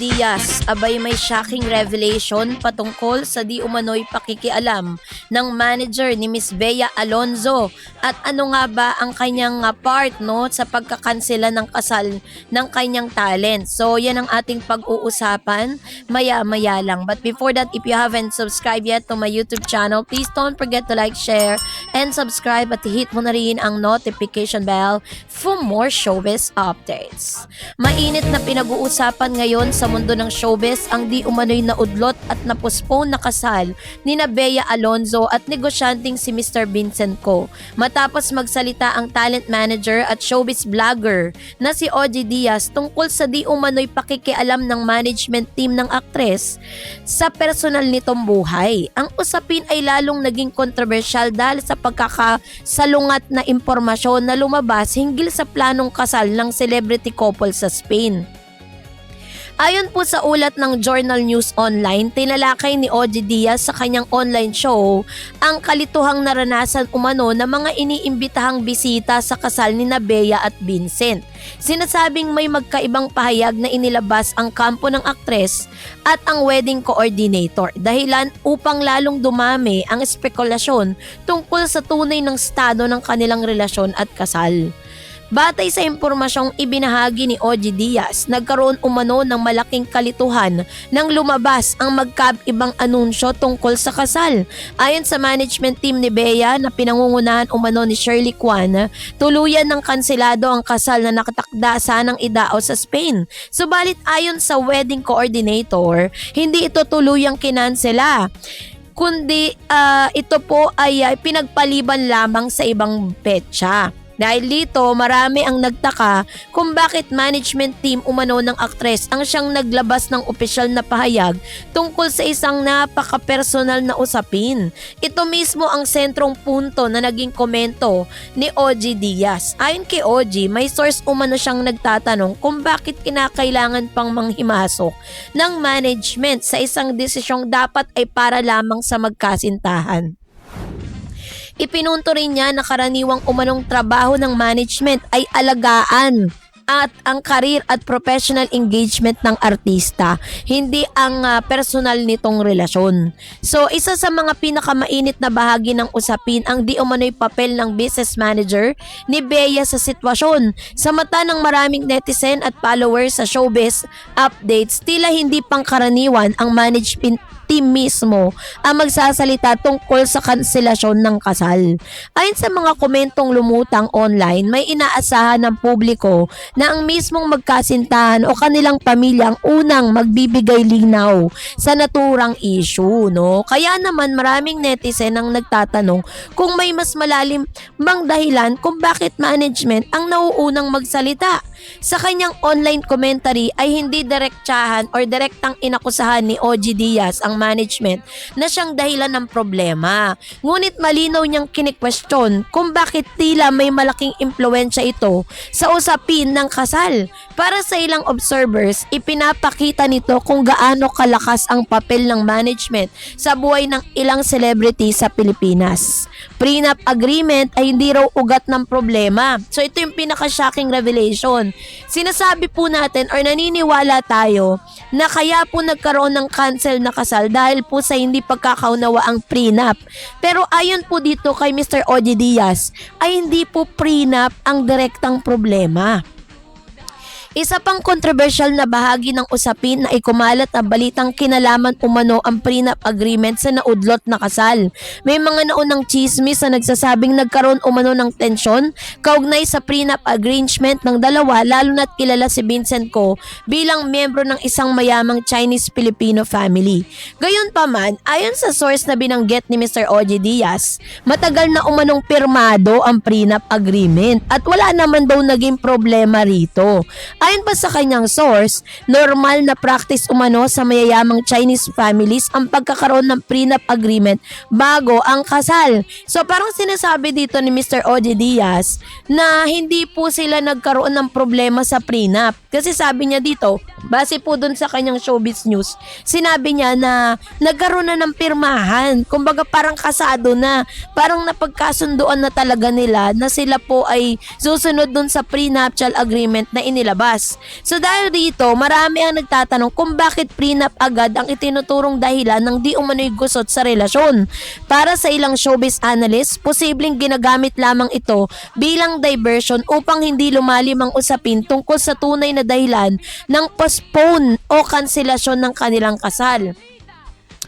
Diaz, abay may shocking revelation patungkol sa di umano'y pakikialam ng manager ni Miss Bea Alonzo at ano nga ba ang kanyang part no sa pagkakansela ng kasal ng kanyang talent. So yan ang ating pag-uusapan maya-maya lang. But before that, if you haven't subscribed yet to my YouTube channel, please don't forget to like, share, and subscribe at hit mo na rin ang notification bell for more showbiz updates. Mainit na pinag-uusapan ngayon sa mundo ng showbiz ang di umano'y naudlot at napospone na kasal ni Bea Alonzo at negosyanteng si Mr. Vincent Co. Matapos magsalita ang talent manager at showbiz vlogger na si OG Diaz tungkol sa di umano'y pakikialam ng management team ng aktres sa personal nitong buhay. Ang usapin ay lalong naging kontrobersyal dahil sa pagkakasalungat na impormasyon na lumabas hinggil sa planong kasal ng celebrity couple sa Spain. Ayon po sa ulat ng Journal News Online, tinalakay ni OG Diaz sa kanyang online show ang kalituhang naranasan umano ng mga iniimbitahang bisita sa kasal ni Bea at Vincent. Sinasabing may magkaibang pahayag na inilabas ang kampo ng aktres at ang wedding coordinator, dahilan upang lalong dumami ang espekulasyon tungkol sa tunay ng estado ng kanilang relasyon at kasal. Batay sa impormasyong ibinahagi ni OG Diaz, nagkaroon umano ng malaking kalituhan nang lumabas ang magkaibang anunsyo tungkol sa kasal. Ayon sa management team ni Bea na pinangungunahan umano ni Shirley Kwan, tuluyan ng kanselado ang kasal na nakatakda sanang idao sa Spain. Subalit ayon sa wedding coordinator, hindi ito tuluyang kinansela, kundi ito po ay pinagpaliban lamang sa ibang petsa. Dahil dito, marami ang nagtaka kung bakit management team umano ng aktres ang siyang naglabas ng opisyal na pahayag tungkol sa isang napaka-personal na usapin. Ito mismo ang sentrong punto na naging komento ni OG Diaz. Ayon kay OG, may source umano siyang nagtatanong kung bakit kinakailangan pang manghimasok ng management sa isang desisyong dapat ay para lamang sa magkasintahan. Ipinunto rin niya na karaniwang umanong trabaho ng management ay alagaan at ang career at professional engagement ng artista, hindi ang personal nitong relasyon. So isa sa mga pinakamainit na bahagi ng usapin ang di umano'y papel ng business manager ni Bea sa sitwasyon. Sa mata ng maraming netizen at followers sa showbiz updates, tila hindi pangkaraniwan ang management team mismo ang magsasalita tungkol sa kanselasyon ng kasal. Ayon sa mga komentong lumutang online, may inaasahan ng publiko na ang mismong magkasintahan o kanilang pamilya ang unang magbibigay linaw sa naturang issue, no? Kaya naman maraming netizen ang nagtatanong kung may mas malalim bang dahilan kung bakit management ang nauunang magsalita. Sa kanyang online commentary ay hindi direktsahan or direktang inakusahan ni OG Diaz ang management na siyang dahilan ng problema. Ngunit malinaw niyang kini-question kung bakit tila may malaking impluwensya ito sa usapin ng kasal. Para sa ilang observers, ipinapakita nito kung gaano kalakas ang papel ng management sa buhay ng ilang celebrity sa Pilipinas. Prenup agreement ay hindi raw ugat ng problema. So ito yung pinaka-shocking revelation. Sinasabi po natin or naniniwala tayo na kaya po nagkaroon ng cancel na kasal dahil po sa hindi pagkakaunawa ang prenup. Pero ayon po dito kay Mr. OG Diaz ay hindi po prenup ang direktang problema. Isa pang kontrobersyal na bahagi ng usapin na ikumalat na balitang kinalaman umano ang prenup agreement sa naudlot na kasal. May mga naunang chismis na nagsasabing nagkaroon umano ng tensyon kaugnay sa prenup arrangement ng dalawa, lalo na't kilala si Vincent Co bilang miyembro ng isang mayamang Chinese-Filipino family. Gayunpaman, ayon sa source na binanggit ni Mr. OG Diaz, matagal na umanong pirmado ang prenup agreement at wala naman daw naging problema rito. Ayon pa sa kanyang source, normal na practice umano sa mayayamang Chinese families ang pagkakaroon ng prenup agreement bago ang kasal. So parang sinasabi dito ni Mr. OG Diaz na hindi po sila nagkaroon ng problema sa prenup. Kasi sabi niya dito, base po dun sa kanyang Showbiz News, sinabi niya na nagkaroon na ng pirmahan. Kumbaga parang kasado na, parang napagkasunduan na talaga nila na sila po ay susunod dun sa prenuptial agreement na inilabas. So dahil dito, marami ang nagtatanong kung bakit prenup agad ang itinuturong dahilan ng di umano'y gusot sa relasyon. Para sa ilang showbiz analysts, posibleng ginagamit lamang ito bilang diversion upang hindi lumalim ang usapin tungkol sa tunay na dahilan ng postpone o kanselasyon ng kanilang kasal.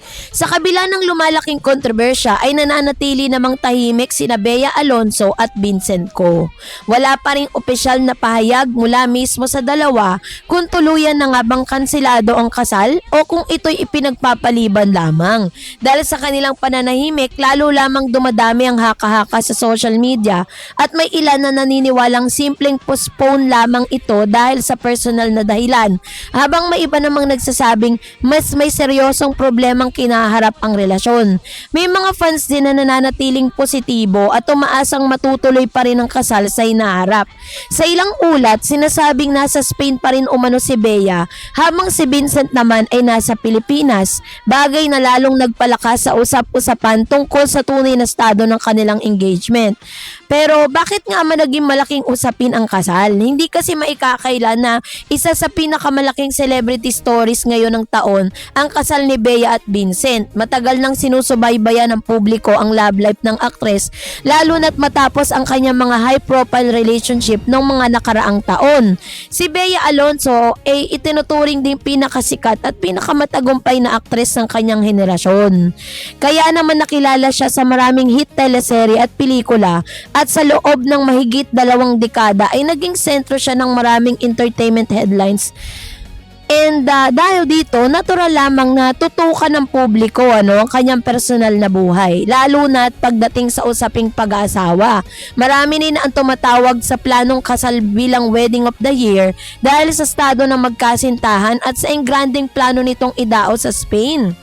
Sa kabila ng lumalaking kontrobersya ay nananatili namang tahimik sina Bea Alonzo at Vincent Co. Wala pa ring opisyal na pahayag mula mismo sa dalawa kung tuluyan na nga bang kanselado ang kasal o kung ito'y ipinagpapaliban lamang. Dahil sa kanilang pananahimik, lalo lamang dumadami ang haka-haka sa social media at may ilan na naniniwalang simpleng postpone lamang ito dahil sa personal na dahilan. Habang may iba namang nagsasabing mas may seryosong problemang kinaharap ang relasyon. May mga fans din na nananatiling positibo at umaasang matutuloy pa rin ang kasal sa hinaharap. Sa ilang ulat, sinasabing nasa Spain pa rin umano si Bea, habang si Vincent naman ay nasa Pilipinas, bagay na lalong nagpalakas sa usap-usapan tungkol sa tunay na estado ng kanilang engagement. Pero bakit nga naging malaking usapin ang kasal? Hindi kasi maikakaila na isa sa pinakamalaking celebrity stories ngayon ng taon ang kasal ni Bea at Vincent. Matagal nang sinusubaybayan ng publiko ang love life ng aktres, lalo na't matapos ang kanyang mga high-profile relationship noong mga nakaraang taon. Si Bea Alonzo ay itinuturing ding pinakasikat at pinakamatagumpay na aktres ng kanyang henerasyon. Kaya naman nakilala siya sa maraming hit teleserye at pelikula at sa loob ng mahigit 2 dekada ay naging sentro siya ng maraming entertainment headlines. And dahil dito, natural lamang na tutukan ng publiko ang kanyang personal na buhay, lalo na pagdating sa usaping pag-aasawa. Marami din ang tumatawag sa planong kasal bilang wedding of the year dahil sa estado ng magkasintahan at sa engranding plano nitong idao sa Spain.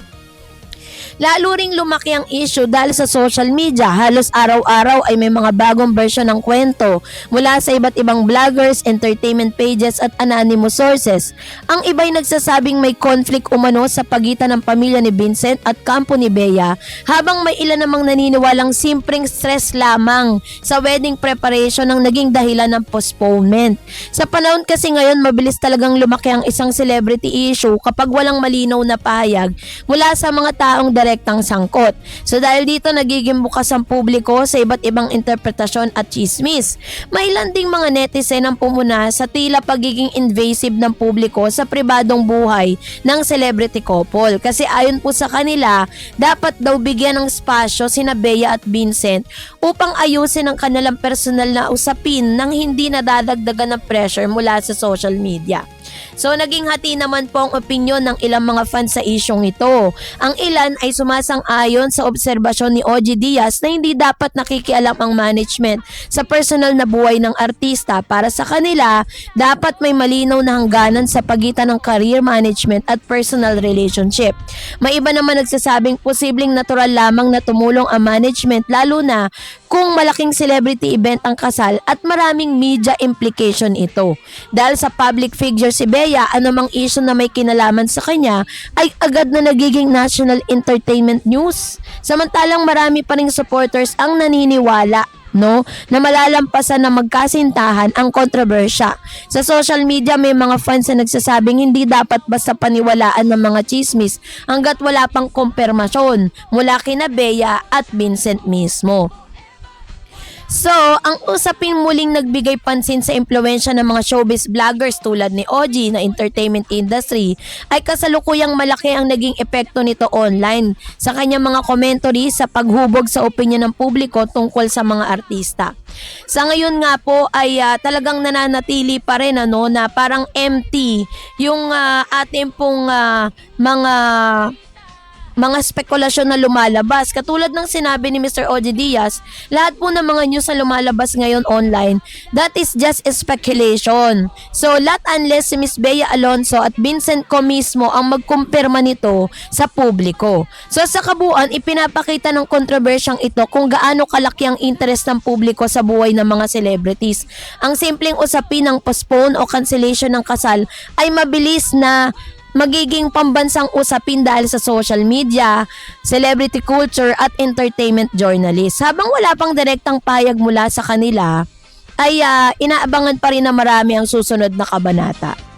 Lalo ring lumaki ang issue dahil sa social media. Halos araw-araw ay may mga bagong version ng kwento mula sa iba't ibang vloggers, entertainment pages at anonymous sources. Ang iba'y nagsasabing may conflict umano sa pagitan ng pamilya ni Vincent at kampo ni Bea, habang may ilan namang naniniwalang simpleng stress lamang sa wedding preparation ang naging dahilan ng postponement. Sa panahon kasi ngayon, mabilis talagang lumaki ang isang celebrity issue kapag walang malinaw na pahayag mula sa mga taong direktang sangkot. So dahil dito nagiging bukas ang publiko sa iba't ibang interpretasyon at chismis. May ilan ding mga netizen ang pumuna sa tila pagiging invasive ng publiko sa pribadong buhay ng celebrity couple. Kasi ayon po sa kanila, dapat daw bigyan ng spasyo sina Bea at Vincent upang ayusin ang kanilang personal na usapin nang hindi nadadagdagan ng pressure mula sa social media. So naging hati naman po ang opinyon ng ilang mga fans sa isyong ito. Ang ilan ay sumasang-ayon sa obserbasyon ni OG Diaz na hindi dapat nakikialam ang management sa personal na buhay ng artista. Para sa kanila, dapat may malinaw na hangganan sa pagitan ng career management at personal relationship. May iba naman nagsasabing posibleng natural lamang na tumulong ang management, lalo na kung malaking celebrity event ang kasal at maraming media implication ito. Dahil sa public figure si Bea, anumang issue na may kinalaman sa kanya ay agad na nagiging national entertainment news. Samantalang marami pa ring supporters ang naniniwala na malalampasan na magkasintahan ang kontrobersya. Sa social media may mga fans na nagsasabing hindi dapat basta paniwalaan ng mga chismis hanggat wala pang kumpirmasyon mula kina Bea at Vincent mismo. So, ang usapin muling nagbigay pansin sa impluwensya ng mga showbiz vloggers tulad ni OG na entertainment industry ay kasalukuyang malaki ang naging epekto nito online sa kanyang mga commentary sa paghubog sa opinyon ng publiko tungkol sa mga artista. Sa ngayon nga po ay talagang nananatili pa rin na parang empty yung ating pong mga mga spekulasyon na lumalabas. Katulad ng sinabi ni Mr. Oji Diaz, lahat po ng mga news na lumalabas ngayon online, that is just speculation. So, lahat unless si Miss Bea Alonzo at Vincent Co mismo ang magkumpirma nito sa publiko. So, sa kabuuan, ipinapakita ng kontrobersyang ito kung gaano kalaki ang interest ng publiko sa buhay ng mga celebrities. Ang simpleng usapin ng postpone o cancellation ng kasal ay mabilis na magiging pambansang usapin dahil sa social media, celebrity culture at entertainment journalists. Habang wala pang direktang payag mula sa kanila, ay inaabangan pa rin na marami ang susunod na kabanata.